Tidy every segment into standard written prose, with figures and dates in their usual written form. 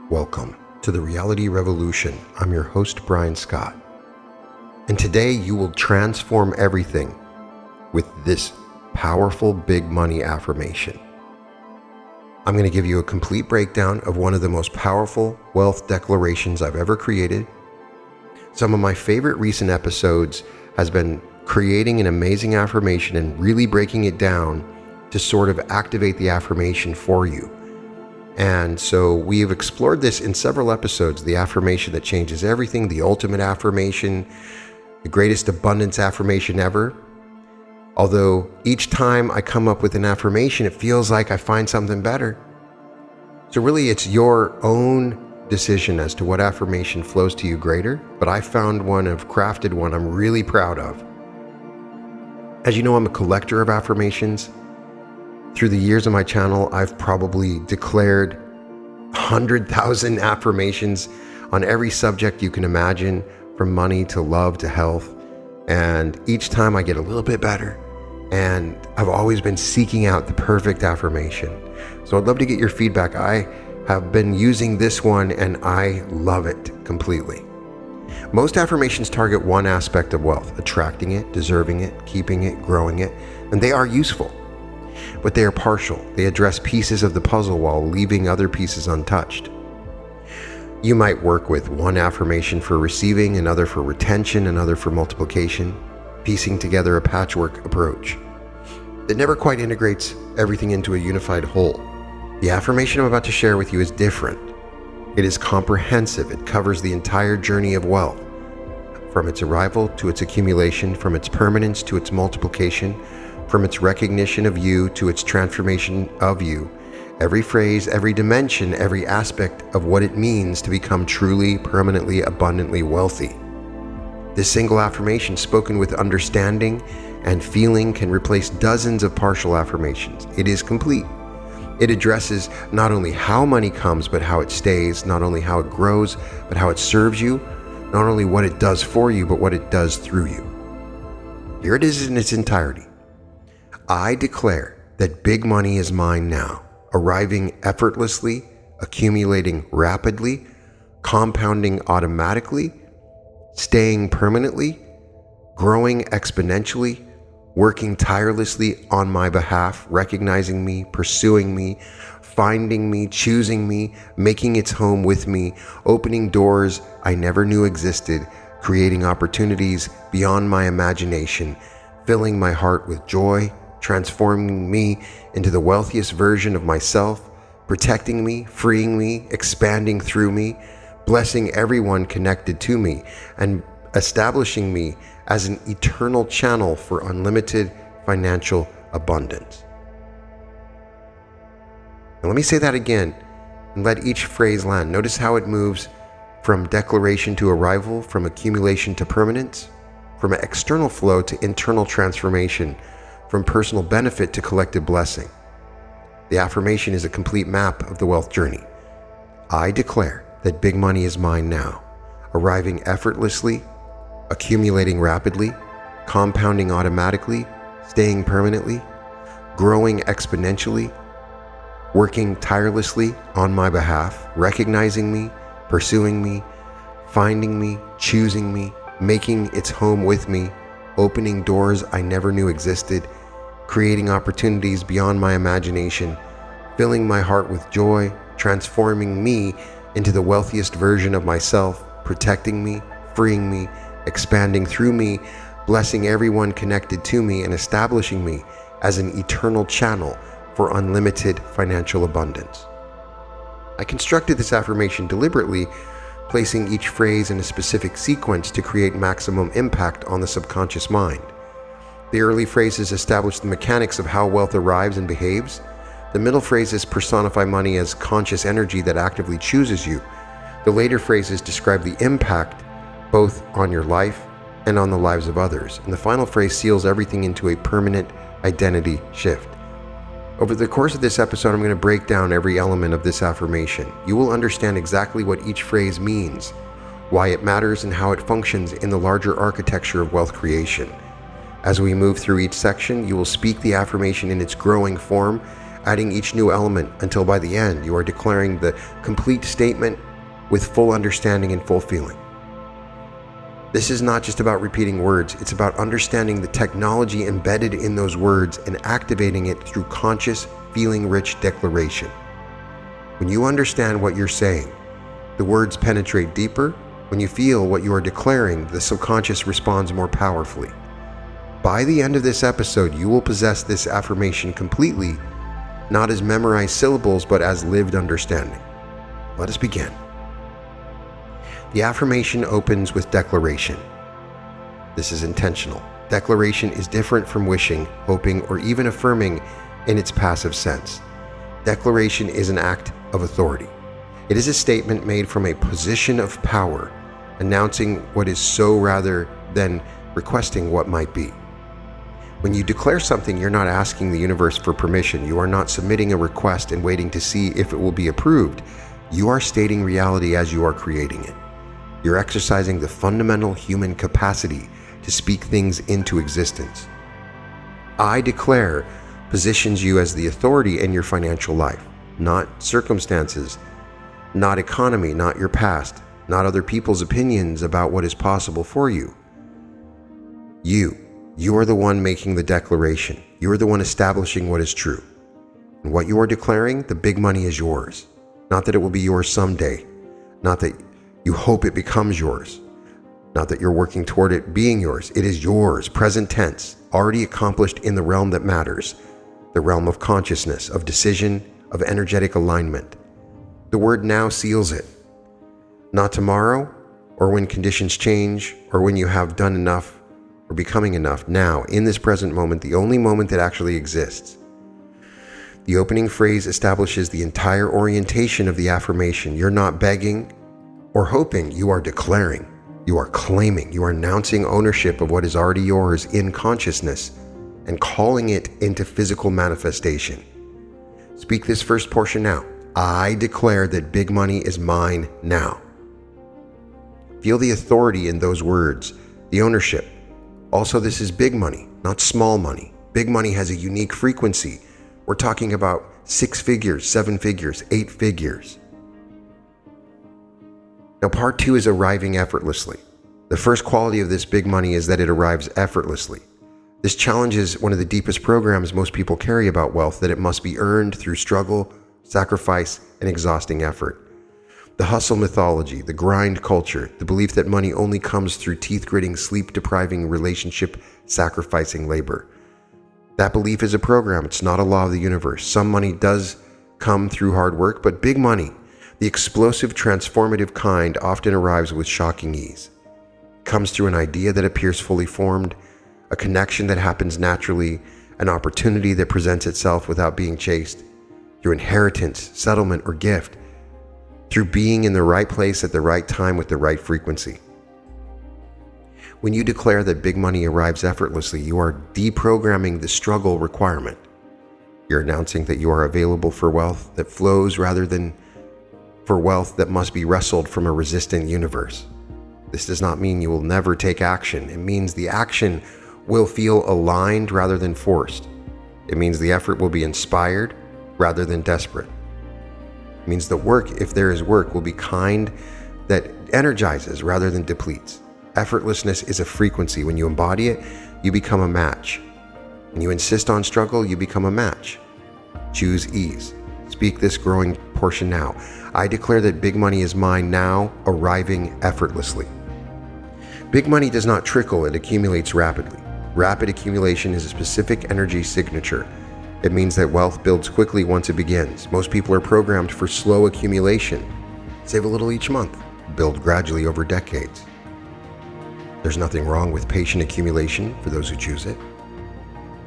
Welcome to the Reality Revolution. I'm your host, Brian Scott. And today you will transform everything with this powerful big money affirmation. I'm going to give you a complete breakdown of one of the most powerful wealth declarations I've ever created. Some of my favorite recent episodes has been creating an amazing affirmation and really breaking it down to sort of activate the affirmation for you. And so we have explored this in several episodes, the affirmation that changes everything, the ultimate affirmation, the greatest abundance affirmation ever. Although each time I come up with an affirmation, it feels like I find something better. So really it's your own decision as to what affirmation flows to you greater, but I found one, I've crafted one I'm really proud of. As you know, I'm a collector of affirmations. Through the years of my channel, I've probably declared 100,000 affirmations on every subject you can imagine, from money to love to health. And each time I get a little bit better. And I've always been seeking out the perfect affirmation. So I'd love to get your feedback. I have been using this one and I love it completely. Most affirmations target one aspect of wealth: attracting it, deserving it, keeping it, growing it, and they are useful. But they are partial. They address pieces of the puzzle while leaving other pieces untouched. You might work with one affirmation for receiving, another for retention, another for multiplication, piecing together a patchwork approach that never quite integrates everything into a unified whole. The affirmation I'm about to share with you is different. It is comprehensive. It covers the entire journey of wealth, from its arrival to its accumulation, from its permanence to its multiplication, from its recognition of you to its transformation of you. Every phrase, every dimension, every aspect of what it means to become truly, permanently, abundantly wealthy. This single affirmation, spoken with understanding and feeling, can replace dozens of partial affirmations. It is complete. It addresses not only how money comes, but how it stays, not only how it grows, but how it serves you, not only what it does for you, but what it does through you. Here it is in its entirety. I declare that big money is mine now, arriving effortlessly, accumulating rapidly, compounding automatically, staying permanently, growing exponentially, working tirelessly on my behalf, recognizing me, pursuing me, finding me, choosing me, making its home with me, opening doors I never knew existed, creating opportunities beyond my imagination, filling my heart with joy, transforming me into the wealthiest version of myself, protecting me, freeing me, expanding through me, blessing everyone connected to me, and establishing me as an eternal channel for unlimited financial abundance. Now let me say that again and let each phrase land. Notice how it moves from declaration to arrival, from accumulation to permanence, from external flow to internal transformation, from personal benefit to collective blessing. The affirmation is a complete map of the wealth journey. I declare that big money is mine now, arriving effortlessly, accumulating rapidly, compounding automatically, staying permanently, growing exponentially, working tirelessly on my behalf, recognizing me, pursuing me, finding me, choosing me, making its home with me, opening doors I never knew existed, creating opportunities beyond my imagination, filling my heart with joy, transforming me into the wealthiest version of myself, protecting me, freeing me, expanding through me, blessing everyone connected to me, and establishing me as an eternal channel for unlimited financial abundance. I constructed this affirmation deliberately, placing each phrase in a specific sequence to create maximum impact on the subconscious mind. The early phrases establish the mechanics of how wealth arrives and behaves. The middle phrases personify money as conscious energy that actively chooses you. The later phrases describe the impact both on your life and on the lives of others. And the final phrase seals everything into a permanent identity shift. Over the course of this episode, I'm going to break down every element of this affirmation. You will understand exactly what each phrase means, why it matters, and how it functions in the larger architecture of wealth creation. As we move through each section, you will speak the affirmation in its growing form adding each new element until by the end you are declaring the complete statement with full understanding and full feeling. This is not just about repeating words, it's about understanding the technology embedded in those words and activating it through conscious, feeling-rich declaration. When you understand what you're saying, the words penetrate deeper. When you feel what you are declaring, the subconscious responds more powerfully. By the end of this episode, you will possess this affirmation completely, not as memorized syllables, but as lived understanding. Let us begin. The affirmation opens with declaration. This is intentional. Declaration is different from wishing, hoping, or even affirming in its passive sense. Declaration is an act of authority. It is a statement made from a position of power, announcing what is so rather than requesting what might be. When you declare something, you're not asking the universe for permission. You are not submitting a request and waiting to see if it will be approved. You are stating reality as you are creating it. You're exercising the fundamental human capacity to speak things into existence. I declare positions you as the authority in your financial life, not circumstances, not economy, not your past, not other people's opinions about what is possible for you. You are the one making the declaration. You are the one establishing what is true. And what you are declaring, the big money is yours. Not that it will be yours someday. Not that you hope it becomes yours. Not that you're working toward it being yours. It is yours, present tense, already accomplished in the realm that matters, the realm of consciousness, of decision, of energetic alignment. The word now seals it. Not tomorrow, or when conditions change, or when you have done enough, or becoming enough. Now, in this present moment, the only moment that actually exists. The opening phrase establishes the entire orientation of the affirmation. You're not begging or hoping, you are declaring. You are claiming, you are announcing ownership of what is already yours in consciousness and calling it into physical manifestation. Speak this first portion now. I declare that big money is mine now. Feel the authority in those words, the ownership. Also, this is big money, not small money. Big money has a unique frequency. We're talking about 6 figures, 7 figures, 8 figures. Now, part 2 is arriving effortlessly. The first quality of this big money is that it arrives effortlessly. This challenges one of the deepest programs most people carry about wealth, that it must be earned through struggle, sacrifice, and exhausting effort. The hustle mythology, the grind culture, the belief that money only comes through teeth-gritting, sleep-depriving, relationship-sacrificing labor. That belief is a program. It's not a law of the universe. Some money does come through hard work, but big money, the explosive, transformative kind, often arrives with shocking ease. It comes through an idea that appears fully formed, a connection that happens naturally, an opportunity that presents itself without being chased, through inheritance, settlement, or gift, through being in the right place at the right time with the right frequency. When you declare that big money arrives effortlessly, you are deprogramming the struggle requirement. You're announcing that you are available for wealth that flows rather than for wealth that must be wrestled from a resistant universe. This does not mean you will never take action. It means the action will feel aligned rather than forced. It means the effort will be inspired rather than desperate. It means the work, if there is work, will be kind that energizes rather than depletes. Effortlessness is a frequency. When you embody it, you become a match. When you insist on struggle, you become a match. Choose ease. Speak this growing portion now. I declare that big money is mine now, arriving effortlessly. Big money does not trickle, it accumulates rapidly. Rapid accumulation is a specific energy signature. It means that wealth builds quickly once it begins. Most people are programmed for slow accumulation. Save a little each month, build gradually over decades. There's nothing wrong with patient accumulation for those who choose it.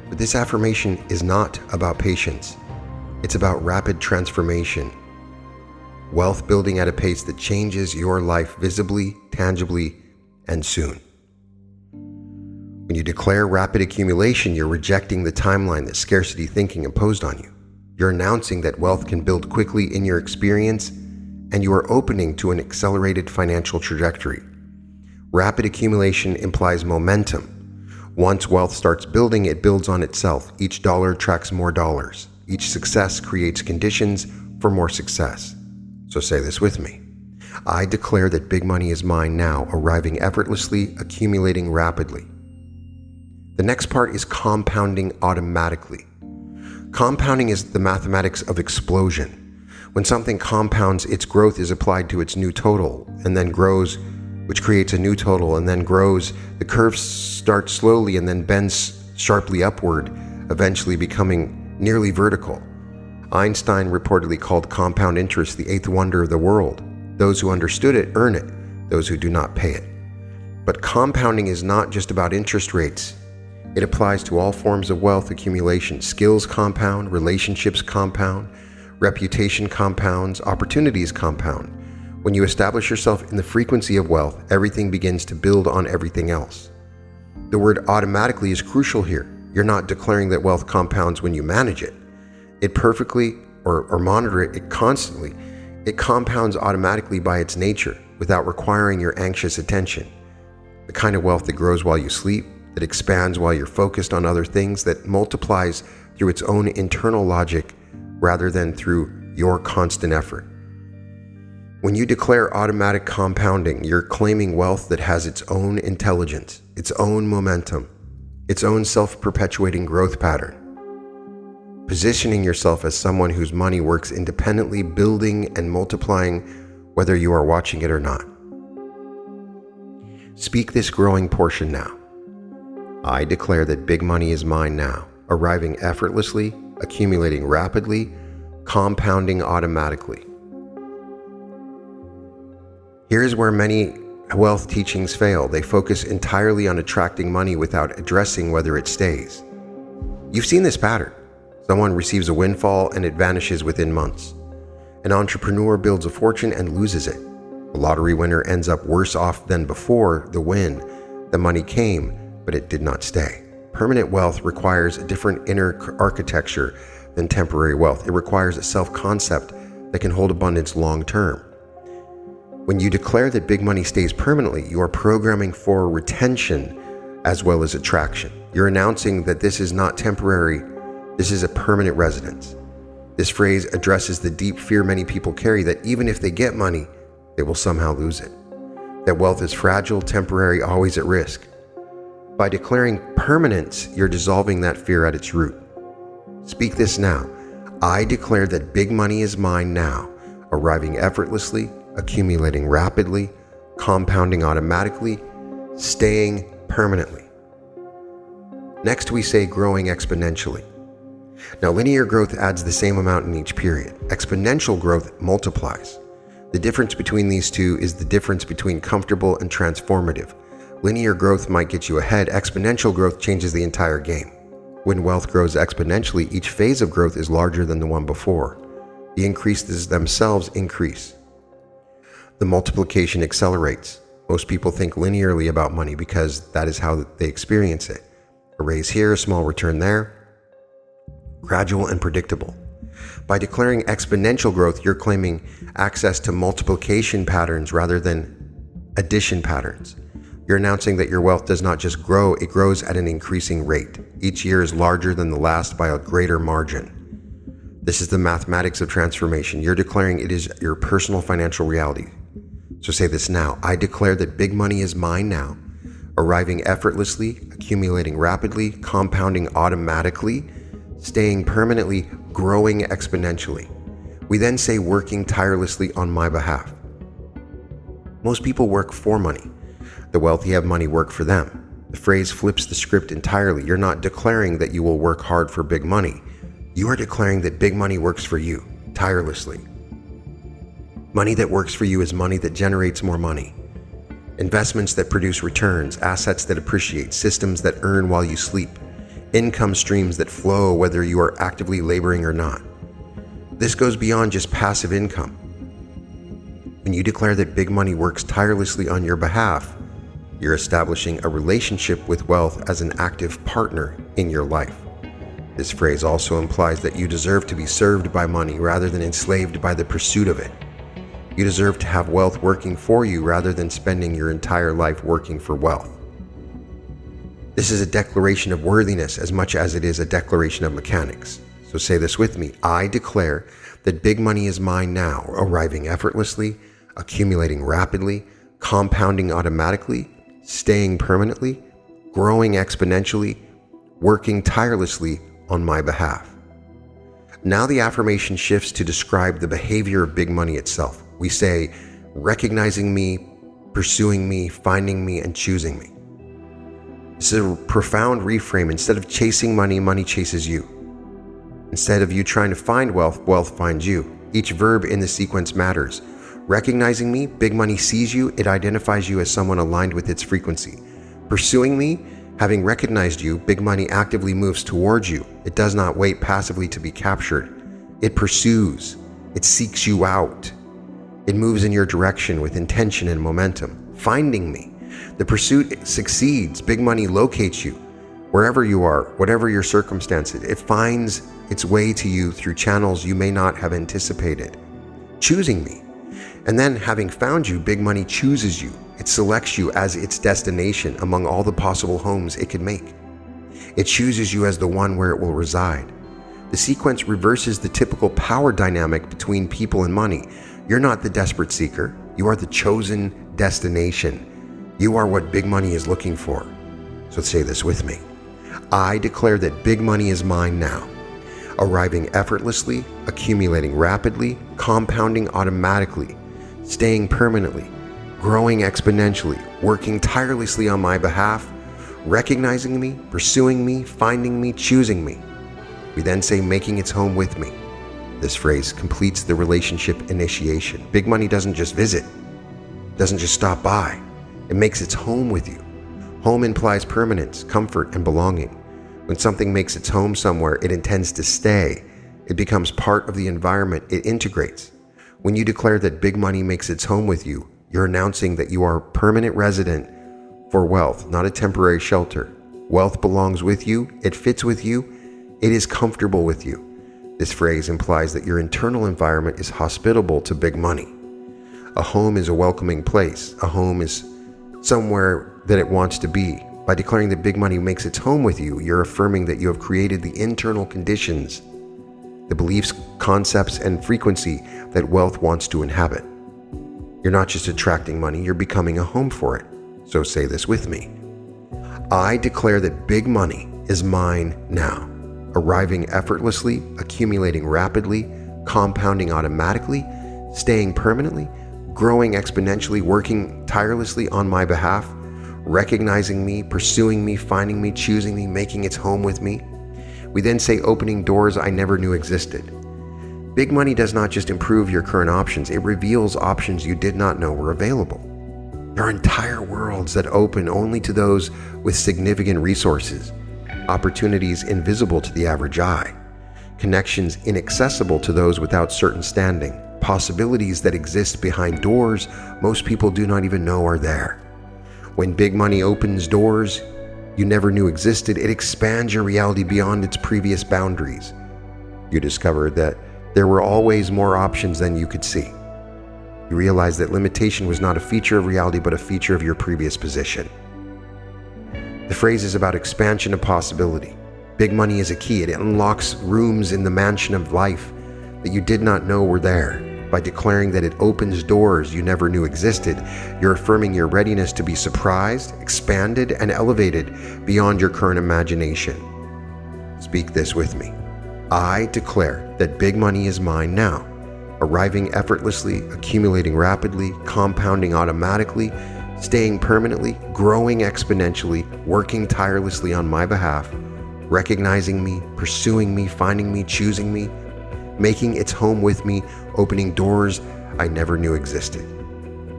But this affirmation is not about patience. It's about rapid transformation. Wealth building at a pace that changes your life visibly, tangibly, and soon. When you declare rapid accumulation, you're rejecting the timeline that scarcity thinking imposed on you. You're announcing that wealth can build quickly in your experience, and you are opening to an accelerated financial trajectory. Rapid accumulation implies momentum. Once wealth starts building, it builds on itself. Each dollar attracts more dollars. Each success creates conditions for more success. So say this with me. I declare that big money is mine now, arriving effortlessly, accumulating rapidly. The next part is compounding automatically. Compounding is the mathematics of explosion. When something compounds, its growth is applied to its new total and then grows, which creates a new total and then grows. The curve starts slowly and then bends sharply upward, eventually becoming nearly vertical. Einstein reportedly called compound interest the eighth wonder of the world. Those who understood it earn it, those who do not pay it. But compounding is not just about interest rates. It applies to all forms of wealth accumulation. Skills compound, relationships compound, reputation compounds, opportunities compound. When you establish yourself in the frequency of wealth, everything begins to build on everything else. The word automatically is crucial here. You're not declaring that wealth compounds when you manage it. It perfectly or monitor it constantly. It compounds automatically by its nature without requiring your anxious attention. The kind of wealth that grows while you sleep, that expands while you're focused on other things, that multiplies through its own internal logic rather than through your constant effort. When you declare automatic compounding, you're claiming wealth that has its own intelligence, its own momentum, its own self-perpetuating growth pattern. Positioning yourself as someone whose money works independently, building and multiplying whether you are watching it or not. Speak this growing portion now. I declare that big money is mine now, arriving effortlessly, accumulating rapidly, compounding automatically. Here's where many wealth teachings fail. They focus entirely on attracting money without addressing whether it stays. You've seen this pattern. Someone receives a windfall and it vanishes within months. An entrepreneur builds a fortune and loses it. A lottery winner ends up worse off than before the win. The money came, but it did not stay. Permanent wealth requires a different inner architecture than temporary wealth. It requires a self-concept that can hold abundance long-term. When you declare that big money stays permanently, you are programming for retention as well as attraction. You're announcing that this is not temporary, this is a permanent residence. This phrase addresses the deep fear many people carry that even if they get money, they will somehow lose it. That wealth is fragile, temporary, always at risk. By declaring permanence, you're dissolving that fear at its root. Speak this now. I declare that big money is mine now, arriving effortlessly, accumulating rapidly, compounding automatically, staying permanently. Next, we say growing exponentially. Now, linear growth adds the same amount in each period. Exponential growth multiplies. The difference between these two is the difference between comfortable and transformative. Linear growth might get you ahead. Exponential growth changes the entire game. When wealth grows exponentially, each phase of growth is larger than the one before. The increases themselves increase. The multiplication accelerates. Most people think linearly about money because that is how they experience it. A raise here, a small return there. Gradual and predictable. By declaring exponential growth, you're claiming access to multiplication patterns rather than addition patterns. You're announcing that your wealth does not just grow, it grows at an increasing rate. Each year is larger than the last by a greater margin. This is the mathematics of transformation. You're declaring it is your personal financial reality. So say this now. I declare that big money is mine now, arriving effortlessly, accumulating rapidly, compounding automatically, staying permanently, growing exponentially. We then say working tirelessly on my behalf. Most people work for money. The wealthy have money work for them. The phrase flips the script entirely. You're not declaring that you will work hard for big money. You are declaring that big money works for you, tirelessly. Money that works for you is money that generates more money. Investments that produce returns, assets that appreciate, systems that earn while you sleep, income streams that flow whether you are actively laboring or not. This goes beyond just passive income. When you declare that big money works tirelessly on your behalf, you're establishing a relationship with wealth as an active partner in your life. This phrase also implies that you deserve to be served by money rather than enslaved by the pursuit of it. You deserve to have wealth working for you rather than spending your entire life working for wealth. This is a declaration of worthiness as much as it is a declaration of mechanics. So say this with me. I declare that big money is mine now, arriving effortlessly, accumulating rapidly, compounding automatically, staying permanently, growing exponentially, working tirelessly on my behalf. Now the affirmation shifts to describe the behavior of big money itself. We say, recognizing me, pursuing me, finding me, and choosing me. This is a profound reframe. Instead of chasing money, money chases you. Instead of you trying to find wealth, wealth finds you. Each verb in the sequence matters. Recognizing me, big money sees you. It identifies you as someone aligned with its frequency. Pursuing me, having recognized you, big money actively moves towards you. It does not wait passively to be captured. It pursues. It seeks you out. It moves in your direction with intention and momentum. Finding me, the pursuit succeeds. Big money locates you. Wherever you are, whatever your circumstances, it finds its way to you through channels you may not have anticipated. Choosing me. And then having found you, big money chooses you. It selects you as its destination among all the possible homes it could make. It chooses you as the one where it will reside. The sequence reverses the typical power dynamic between people and money. You're not the desperate seeker. You are the chosen destination. You are what big money is looking for. So say this with me. I declare that big money is mine now, arriving effortlessly, accumulating rapidly, compounding automatically, staying permanently, growing exponentially, working tirelessly on my behalf, recognizing me, pursuing me, finding me, choosing me. We then say making its home with me. This phrase completes the relationship initiation. Big money doesn't just visit, doesn't just stop by. It makes its home with you. Home implies permanence, comfort, and belonging. When something makes its home somewhere, it intends to stay. It becomes part of the environment it integrates. When you declare that big money makes its home with you, you're announcing that you are a permanent resident for wealth, not a temporary shelter. Wealth belongs with you, it fits with you, it is comfortable with you. This phrase implies that your internal environment is hospitable to big money. A home is a welcoming place. A home is somewhere that it wants to be. By declaring that big money makes its home with you, you're affirming that you have created the internal conditions, the beliefs, concepts, and frequency that wealth wants to inhabit. You're not just attracting money, you're becoming a home for it. So say this with me. I declare that big money is mine now, arriving effortlessly, accumulating rapidly, compounding automatically, staying permanently, growing exponentially, working tirelessly on my behalf, recognizing me, pursuing me, finding me, choosing me, making its home with me. We then say opening doors I never knew existed. Big money does not just improve your current options, it reveals options you did not know were available. There are entire worlds that open only to those with significant resources, opportunities invisible to the average eye, connections inaccessible to those without certain standing, possibilities that exist behind doors most people do not even know are there. When big money opens doors you never knew existed, it expands your reality beyond its previous boundaries. You discover that there were always more options than you could see. You realize that limitation was not a feature of reality, but a feature of your previous position. The phrase is about expansion of possibility. Big money is a key. It unlocks rooms in the mansion of life that you did not know were there. By declaring that it opens doors you never knew existed, you're affirming your readiness to be surprised, expanded, and elevated beyond your current imagination. Speak this with me. I declare that big money is mine now, arriving effortlessly, accumulating rapidly, compounding automatically, staying permanently, growing exponentially, working tirelessly on my behalf, recognizing me, pursuing me, finding me, choosing me, making its home with me, opening doors I never knew existed.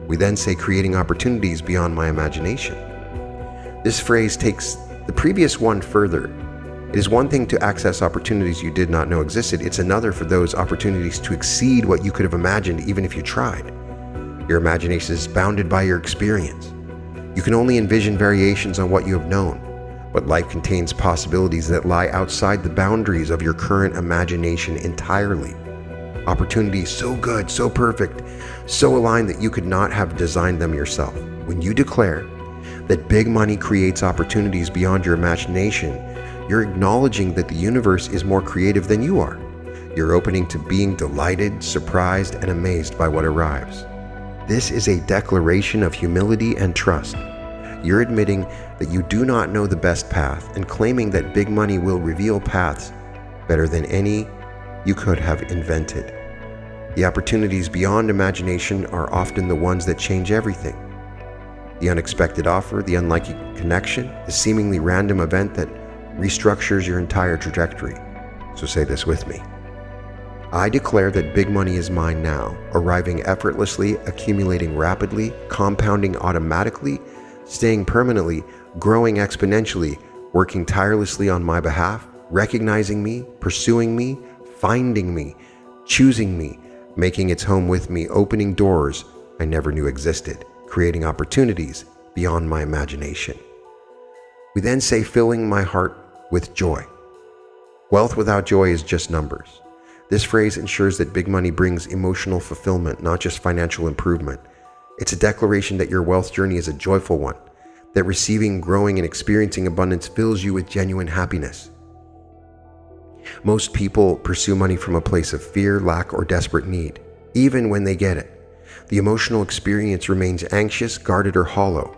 We then say creating opportunities beyond my imagination. This phrase takes the previous one further. It is one thing to access opportunities you did not know existed. It's another for those opportunities to exceed what you could have imagined even if you tried. Your imagination is bounded by your experience. You can only envision variations on what you have known, but life contains possibilities that lie outside the boundaries of your current imagination entirely. Opportunities so good, so perfect, so aligned that you could not have designed them yourself. When you declare that big money creates opportunities beyond your imagination, You're acknowledging that the universe is more creative than you are. You're opening to being delighted, surprised, and amazed by what arrives. This is a declaration of humility and trust. You're admitting that you do not know the best path and claiming that big money will reveal paths better than any you could have invented. The opportunities beyond imagination are often the ones that change everything. The unexpected offer, the unlikely connection, the seemingly random event that restructures your entire trajectory. So say this with me. I declare that big money is mine now, arriving effortlessly, accumulating rapidly, compounding automatically, staying permanently, growing exponentially, working tirelessly on my behalf, recognizing me, pursuing me, finding me, choosing me, making its home with me, opening doors I never knew existed, creating opportunities beyond my imagination. We then say, filling my heart with joy. Wealth without joy is just numbers. This phrase ensures that big money brings emotional fulfillment, not just financial improvement. It's a declaration that your wealth journey is a joyful one, that receiving, growing, and experiencing abundance fills you with genuine happiness. Most people pursue money from a place of fear, lack, or desperate need. Even when they get it, the emotional experience remains anxious, guarded, or hollow.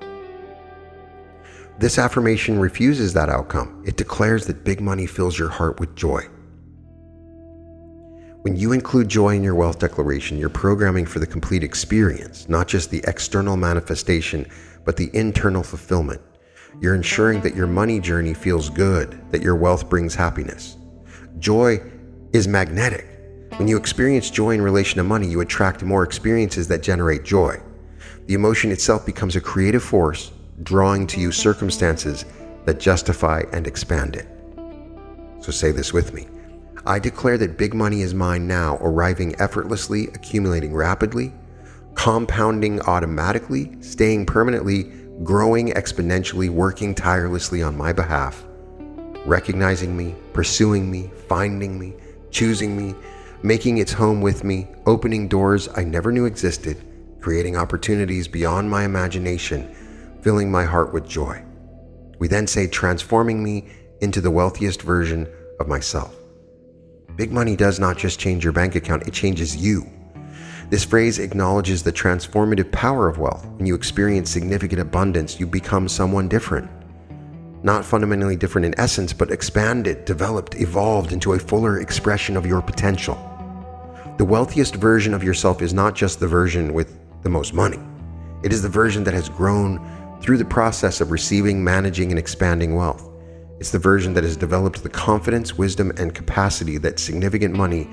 This affirmation refuses that outcome. It declares that big money fills your heart with joy. When you include joy in your wealth declaration, you're programming for the complete experience, not just the external manifestation, but the internal fulfillment. You're ensuring that your money journey feels good, that your wealth brings happiness. Joy is magnetic. When you experience joy in relation to money, you attract more experiences that generate joy. The emotion itself becomes a creative force, drawing to you circumstances that justify and expand it. So say this with me. I declare that big money is mine now, arriving effortlessly, accumulating rapidly, compounding automatically, staying permanently, growing exponentially, working tirelessly on my behalf, recognizing me, pursuing me, finding me, choosing me, making its home with me, opening doors I never knew existed, creating opportunities beyond my imagination, filling my heart with joy. We then say, transforming me into the wealthiest version of myself. Big money does not just change your bank account, it changes you. This phrase acknowledges the transformative power of wealth. When you experience significant abundance, you become someone different. Not fundamentally different in essence, but expanded, developed, evolved into a fuller expression of your potential. The wealthiest version of yourself is not just the version with the most money. It is the version that has grown through the process of receiving, managing, and expanding wealth. It's the version that has developed the confidence, wisdom, and capacity that significant money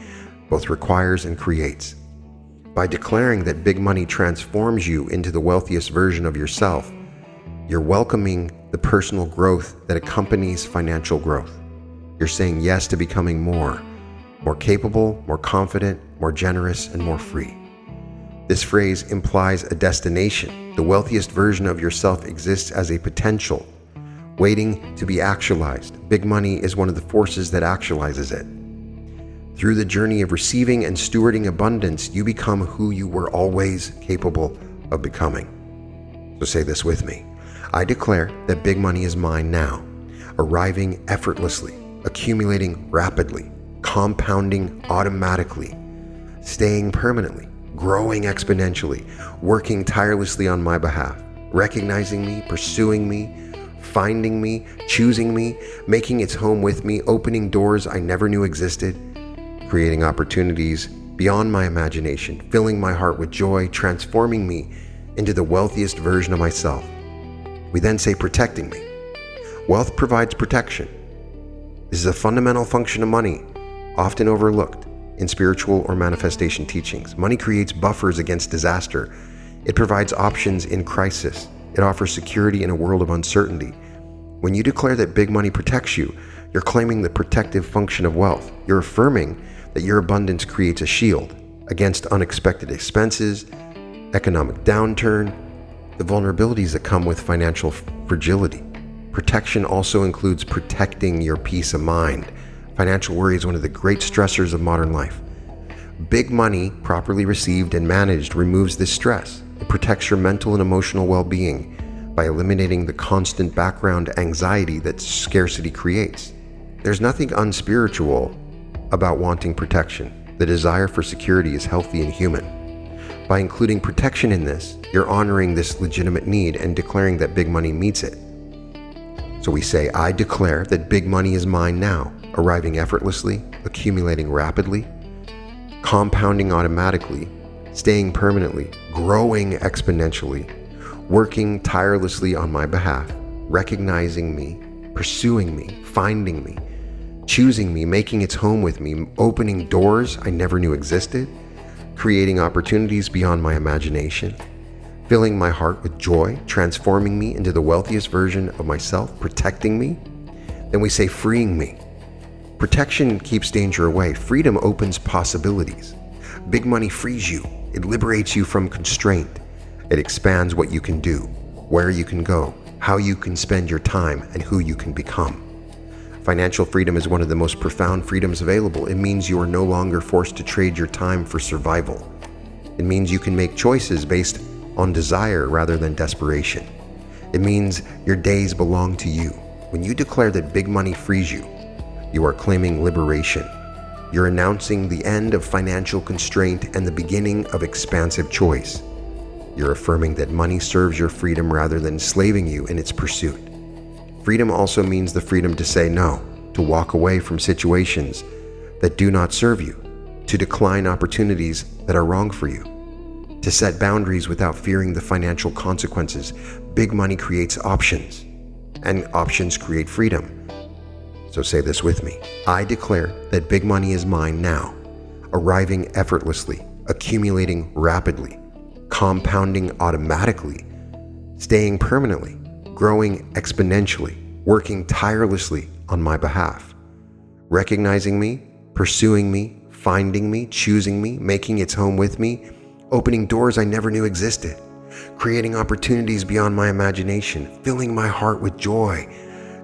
both requires and creates. By declaring that big money transforms you into the wealthiest version of yourself, you're welcoming the personal growth that accompanies financial growth. You're saying yes to becoming more capable, more confident, more generous, and more free. This phrase implies a destination. The wealthiest version of yourself exists as a potential, waiting to be actualized. Big money is one of the forces that actualizes it. Through the journey of receiving and stewarding abundance, you become who you were always capable of becoming. So say this with me. I declare that big money is mine now, arriving effortlessly, accumulating rapidly, compounding automatically, staying permanently, growing exponentially, working tirelessly on my behalf, recognizing me, pursuing me, finding me, choosing me, making its home with me, opening doors I never knew existed, creating opportunities beyond my imagination, filling my heart with joy, transforming me into the wealthiest version of myself. We then say, protecting me. Wealth provides protection. This is a fundamental function of money, often overlooked in spiritual or manifestation teachings. Money creates buffers against disaster. It provides options in crisis. It offers security in a world of uncertainty. When you declare that big money protects you, you're claiming the protective function of wealth. You're affirming that your abundance creates a shield against unexpected expenses, economic downturn, the vulnerabilities that come with financial fragility. Protection also includes protecting your peace of mind. Financial worry is one of the great stressors of modern life. Big money, properly received and managed, removes this stress. It protects your mental and emotional well-being by eliminating the constant background anxiety that scarcity creates. There's nothing unspiritual about wanting protection. The desire for security is healthy and human. By including protection in this, you're honoring this legitimate need and declaring that big money meets it. So we say, I declare that big money is mine now, arriving effortlessly, accumulating rapidly, compounding automatically, staying permanently, growing exponentially, working tirelessly on my behalf, recognizing me, pursuing me, finding me, choosing me, making its home with me, opening doors I never knew existed, creating opportunities beyond my imagination, filling my heart with joy, transforming me into the wealthiest version of myself, protecting me. Then we say freeing me. Protection keeps danger away. Freedom opens possibilities. Big money frees you. It liberates you from constraint. It expands what you can do, where you can go, how you can spend your time, and who you can become. Financial freedom is one of the most profound freedoms available. It means you are no longer forced to trade your time for survival. It means you can make choices based on desire rather than desperation. It means your days belong to you. When you declare that big money frees you, you are claiming liberation. You're announcing the end of financial constraint and the beginning of expansive choice. You're affirming that money serves your freedom rather than enslaving you in its pursuit. Freedom also means the freedom to say no, to walk away from situations that do not serve you, to decline opportunities that are wrong for you, to set boundaries without fearing the financial consequences. Big money creates options, and options create freedom. So say this with me. I declare that big money is mine now, arriving effortlessly, accumulating rapidly, compounding automatically, staying permanently, growing exponentially, working tirelessly on my behalf, recognizing me, pursuing me, finding me, choosing me, making its home with me, opening doors I never knew existed, creating opportunities beyond my imagination, filling my heart with joy,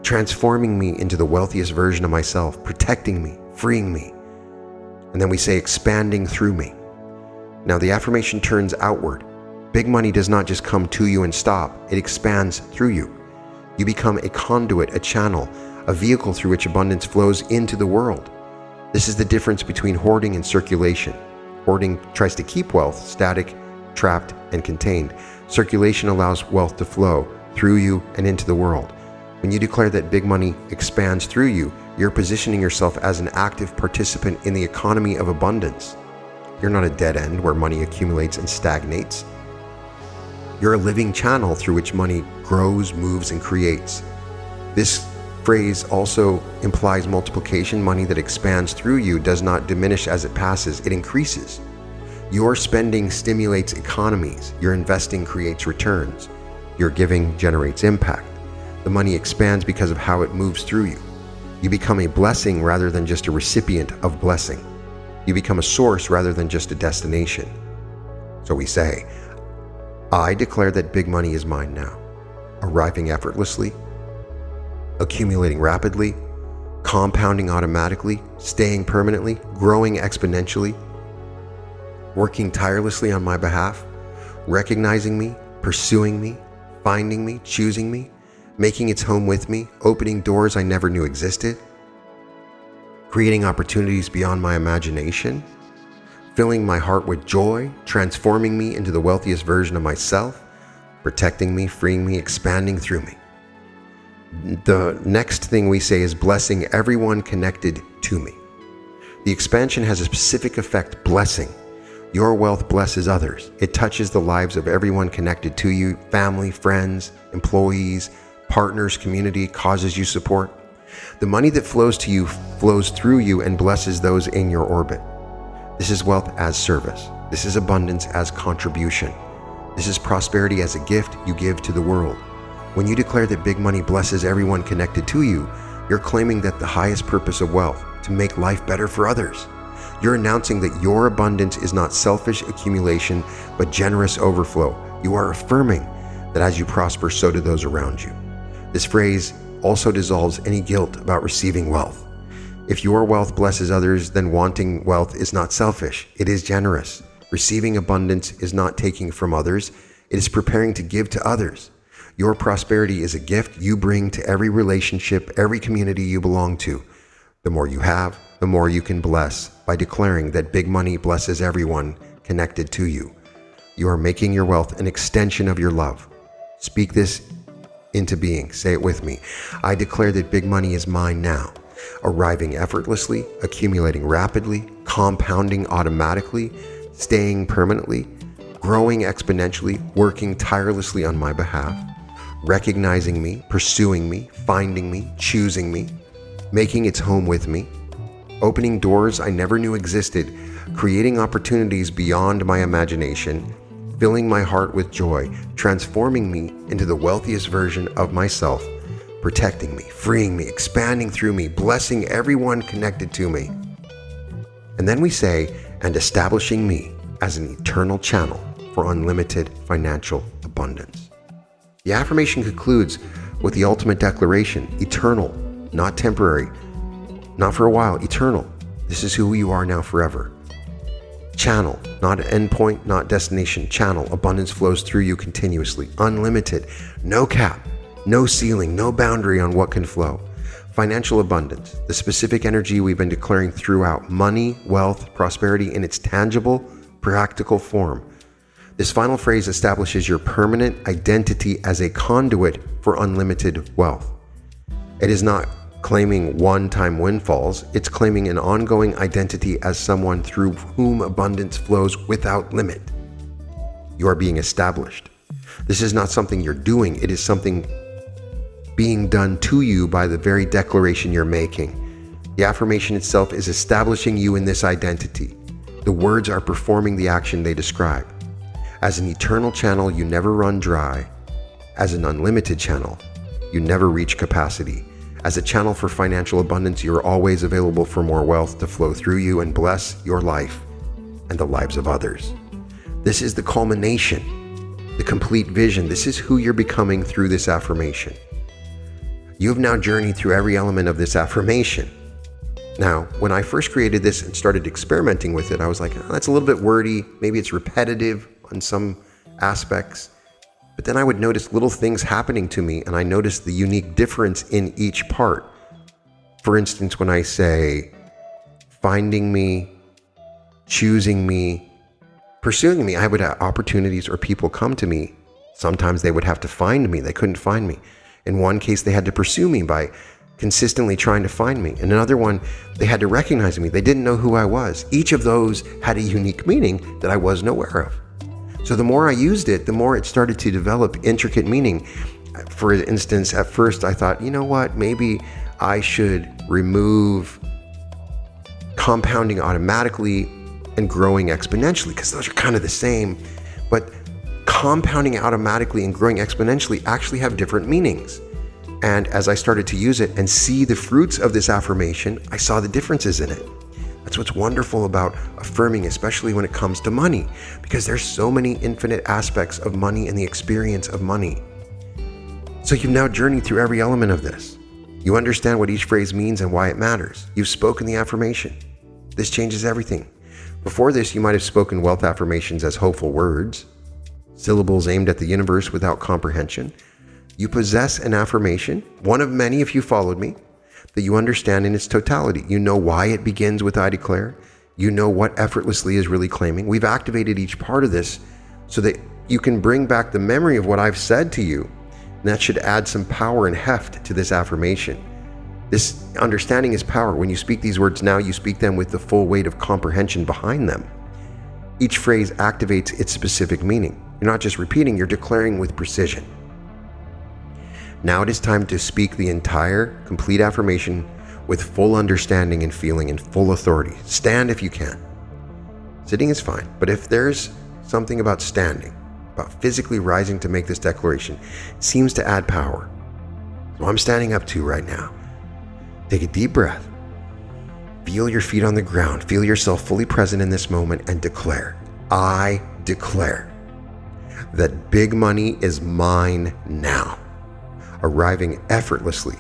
transforming me into the wealthiest version of myself, protecting me, freeing me. And then we say expanding through me. Now the affirmation turns outward. Big money does not just come to you and stop, it expands through you. You become a conduit, a channel, a vehicle through which abundance flows into the world. This is the difference between hoarding and circulation. Hoarding tries to keep wealth static, trapped, and contained. Circulation allows wealth to flow through you and into the world. When you declare that big money expands through you, you're positioning yourself as an active participant in the economy of abundance. You're not a dead end where money accumulates and stagnates. You're a living channel through which money grows, moves, and creates. This phrase also implies multiplication. Money that expands through you does not diminish as it passes, it increases. Your spending stimulates economies. Your investing creates returns. Your giving generates impact. The money expands because of how it moves through you. You become a blessing rather than just a recipient of blessing. You become a source rather than just a destination. So we say, I declare that big money is mine now, arriving effortlessly, accumulating rapidly, compounding automatically, staying permanently, growing exponentially, working tirelessly on my behalf, recognizing me, pursuing me, finding me, choosing me, making its home with me, opening doors I never knew existed, creating opportunities beyond my imagination, filling my heart with joy, transforming me into the wealthiest version of myself, protecting me, freeing me, expanding through me. The next thing we say is blessing everyone connected to me. The expansion has a specific effect, blessing. Your wealth blesses others. It touches the lives of everyone connected to you, family, friends, employees, partners, community, causes you support. The money that flows to you flows through you and blesses those in your orbit. This is wealth as service. This is abundance as contribution. This is prosperity as a gift you give to the world. When you declare that big money blesses everyone connected to you, you're claiming that the highest purpose of wealth, to make life better for others. You're announcing that your abundance is not selfish accumulation, but generous overflow. You are affirming that as you prosper, so do those around you. This phrase also dissolves any guilt about receiving wealth. If your wealth blesses others, then wanting wealth is not selfish. It is generous. Receiving abundance is not taking from others. It is preparing to give to others. Your prosperity is a gift you bring to every relationship, every community you belong to. The more you have, the more you can bless by declaring that big money blesses everyone connected to you. You are making your wealth an extension of your love. Speak this into being. Say it with me. I declare that big money is mine now, arriving effortlessly, accumulating rapidly, compounding automatically, staying permanently, growing exponentially, working tirelessly on my behalf, recognizing me, pursuing me, finding me, choosing me, making its home with me, opening doors I never knew existed, creating opportunities beyond my imagination, filling my heart with joy, transforming me into the wealthiest version of myself, protecting me, freeing me, expanding through me, blessing everyone connected to me. And then we say, and establishing me as an eternal channel for unlimited financial abundance. The affirmation concludes with the ultimate declaration: eternal, not temporary, not for a while, eternal. This is who you are now forever. Channel, not an endpoint, not destination. Channel, abundance flows through you continuously. Unlimited, no cap, no ceiling, no boundary on what can flow. Financial abundance, the specific energy we've been declaring throughout. Money, wealth, prosperity in its tangible, practical form. This final phrase establishes your permanent identity as a conduit for unlimited wealth. It is not claiming one-time windfalls, it's claiming an ongoing identity as someone through whom abundance flows without limit. You are being established. This is not something you're doing, it is something being done to you by the very declaration you're making. The affirmation itself is establishing you in this identity. The words are performing the action they describe. As an eternal channel, you never run dry. As an unlimited channel, you never reach capacity. As a channel for financial abundance, you are always available for more wealth to flow through you and bless your life and the lives of others. This is the culmination, the complete vision. This is who you're becoming through this affirmation. You have now journeyed through every element of this affirmation. Now, when I first created this and started experimenting with it, I was like, oh, that's a little bit wordy. Maybe it's repetitive on some aspects. But then I would notice little things happening to me, and I noticed the unique difference in each part. For instance, when I say finding me, choosing me, pursuing me, I would have opportunities or people come to me. Sometimes they would have to find me. They couldn't find me. In one case, they had to pursue me by consistently trying to find me. In another one, they had to recognize me. They didn't know who I was. Each of those had a unique meaning that I wasn't aware of. So the more I used it, the more it started to develop intricate meaning. For instance, at first I thought, you know what, maybe I should remove compounding automatically and growing exponentially, because those are kind of the same. But compounding automatically and growing exponentially actually have different meanings. And as I started to use it and see the fruits of this affirmation, I saw the differences in it. That's what's wonderful about affirming, especially when it comes to money, because there's so many infinite aspects of money and the experience of money. So you've now journeyed through every element of this. You understand what each phrase means and why it matters. You've spoken the affirmation. This changes everything. Before this, you might have spoken wealth affirmations as hopeful words, syllables aimed at the universe without comprehension. You possess an affirmation, one of many if you followed me, that you understand in its totality. You know why it begins with I declare. You know what effortlessly is really claiming. We've activated each part of this so that you can bring back the memory of what I've said to you. And that should add some power and heft to this affirmation. This understanding is power. When you speak these words now, you speak them with the full weight of comprehension behind them. Each phrase activates its specific meaning. You're not just repeating, you're declaring with precision. Now it is time to speak the entire, complete affirmation with full understanding and feeling and full authority. Stand if you can. Sitting is fine, but if there's something about standing, about physically rising to make this declaration, it seems to add power. So I'm standing up too right now. Take a deep breath. Feel your feet on the ground. Feel yourself fully present in this moment and declare. I declare that big money is mine now, arriving effortlessly,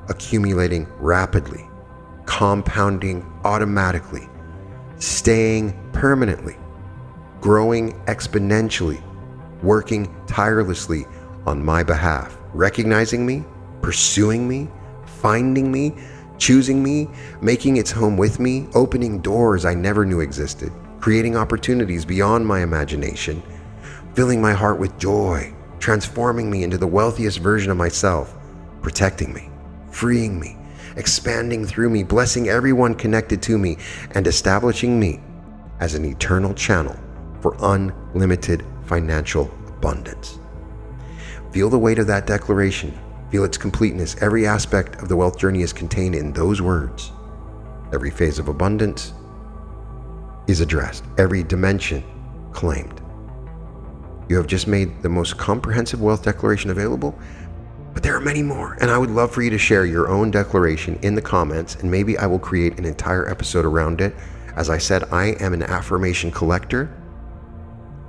accumulating rapidly, compounding automatically, staying permanently, growing exponentially, working tirelessly on my behalf, recognizing me, pursuing me, finding me, choosing me, making its home with me, opening doors I never knew existed, creating opportunities beyond my imagination, filling my heart with joy, transforming me into the wealthiest version of myself, protecting me, freeing me, expanding through me, blessing everyone connected to me, and establishing me as an eternal channel for unlimited financial abundance. Feel the weight of that declaration. Feel its completeness. Every aspect of the wealth journey is contained in those words. Every phase of abundance is addressed. Every dimension claimed. You have just made the most comprehensive wealth declaration available, but there are many more, and I would love for you to share your own declaration in the comments, and maybe I will create an entire episode around it. As I said, I am an affirmation collector.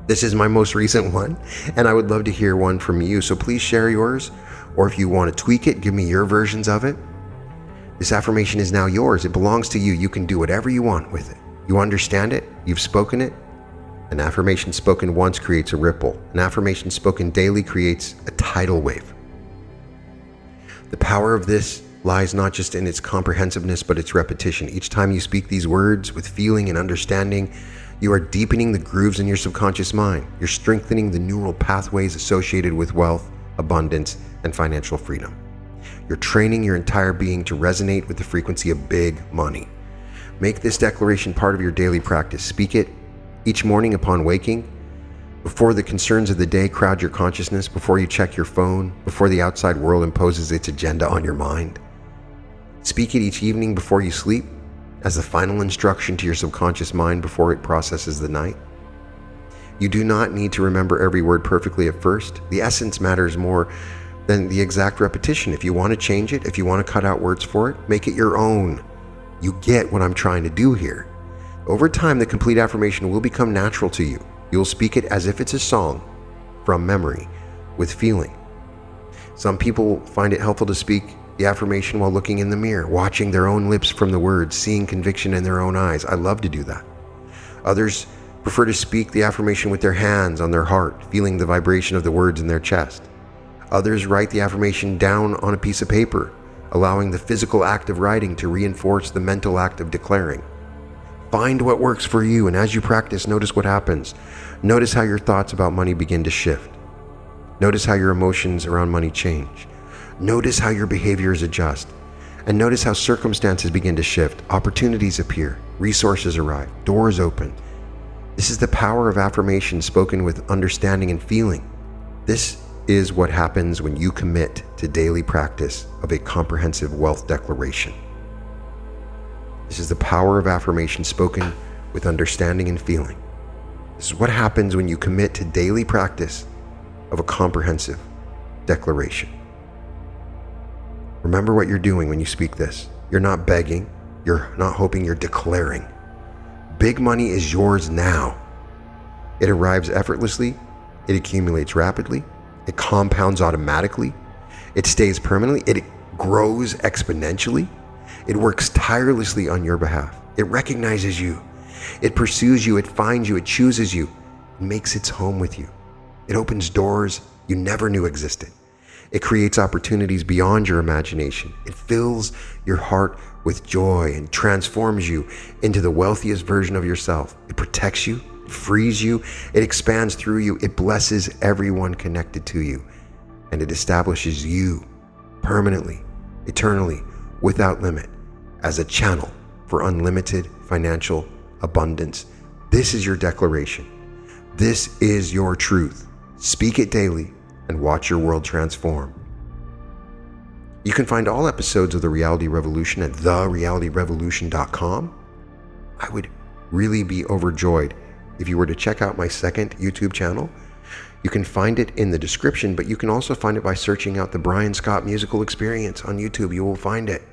This is my most recent one, and I would love to hear one from you, so please share yours, or if you want to tweak it, give me your versions of it. This affirmation is now yours. It belongs to you. You can do whatever you want with it. You understand it. You've spoken it. An affirmation spoken once creates a ripple. An affirmation spoken daily creates a tidal wave. The power of this lies not just in its comprehensiveness, but its repetition. Each time you speak these words with feeling and understanding, you are deepening the grooves in your subconscious mind. You're strengthening the neural pathways associated with wealth, abundance, and financial freedom. You're training your entire being to resonate with the frequency of big money. Make this declaration part of your daily practice. Speak it each morning upon waking, before the concerns of the day crowd your consciousness, before you check your phone, before the outside world imposes its agenda on your mind. Speak it each evening before you sleep, as the final instruction to your subconscious mind before it processes the night. You do not need to remember every word perfectly at first. The essence matters more than the exact repetition. If you want to change it, if you want to cut out words for it, make it your own. You get what I'm trying to do here. Over time, the complete affirmation will become natural to you. You'll speak it as if it's a song from memory with feeling. Some people find it helpful to speak the affirmation while looking in the mirror, watching their own lips from the words, seeing conviction in their own eyes. I love to do that. Others prefer to speak the affirmation with their hands on their heart, feeling the vibration of the words in their chest. Others write the affirmation down on a piece of paper, allowing the physical act of writing to reinforce the mental act of declaring. Find what works for you, and as you practice, notice what happens. Notice how your thoughts about money begin to shift. Notice how your emotions around money change. Notice how your behaviors adjust. And notice how circumstances begin to shift. Opportunities appear. Resources arrive. Doors open. This is the power of affirmation spoken with understanding and feeling. This is what happens when you commit to daily practice of a comprehensive wealth declaration. This is the power of affirmation spoken with understanding and feeling. This is what happens when you commit to daily practice of a comprehensive declaration. Remember what you're doing when you speak this. You're not begging. You're not hoping. You're declaring. Big money is yours now. It arrives effortlessly. It accumulates rapidly. It compounds automatically. It stays permanently. It grows exponentially. It works tirelessly on your behalf. It recognizes you. It pursues you. It finds you. It chooses you. It makes its home with you. It opens doors you never knew existed. It creates opportunities beyond your imagination. It fills your heart with joy and transforms you into the wealthiest version of yourself. It protects you. It frees you. It expands through you. It blesses everyone connected to you. And it establishes you permanently, eternally, without limit, as a channel for unlimited financial abundance. This is your declaration. This is your truth. Speak it daily and watch your world transform. You can find all episodes of The Reality Revolution at therealityrevolution.com. I would really be overjoyed if you were to check out my second YouTube channel. You can find it in the description, but you can also find it by searching out the Brian Scott Musical Experience on YouTube. You will find it.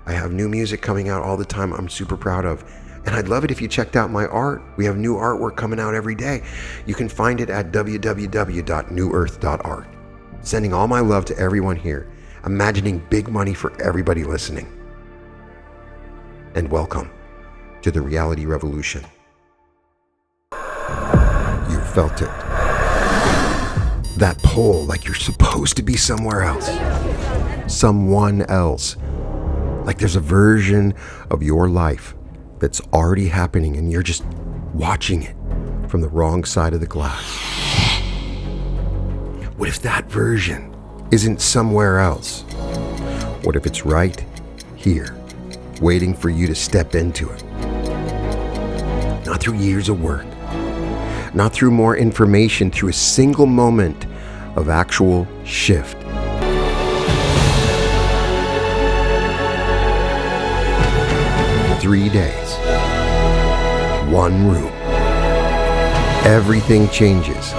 I have new music coming out all the time I'm super proud of. And I'd love it if you checked out my art. We have new artwork coming out every day. You can find it at www.newearth.art. Sending all my love to everyone here, imagining big money for everybody listening. And welcome to the Reality Revolution. You felt it. That pull like you're supposed to be somewhere else. Someone else. Like there's a version of your life that's already happening and you're just watching it from the wrong side of the glass. What if that version isn't somewhere else? What if it's right here, waiting for you to step into it? Not through years of work, not through more information, through a single moment of actual shift. Three days, one room. Everything changes.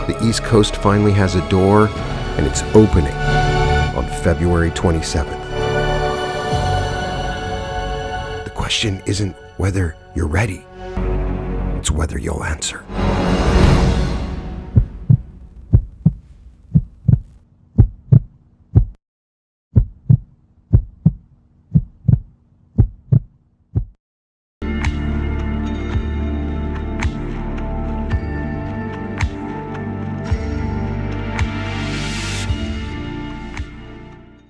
The East Coast finally has a door, and it's opening on February 27th. The question isn't whether you're ready, it's whether you'll answer.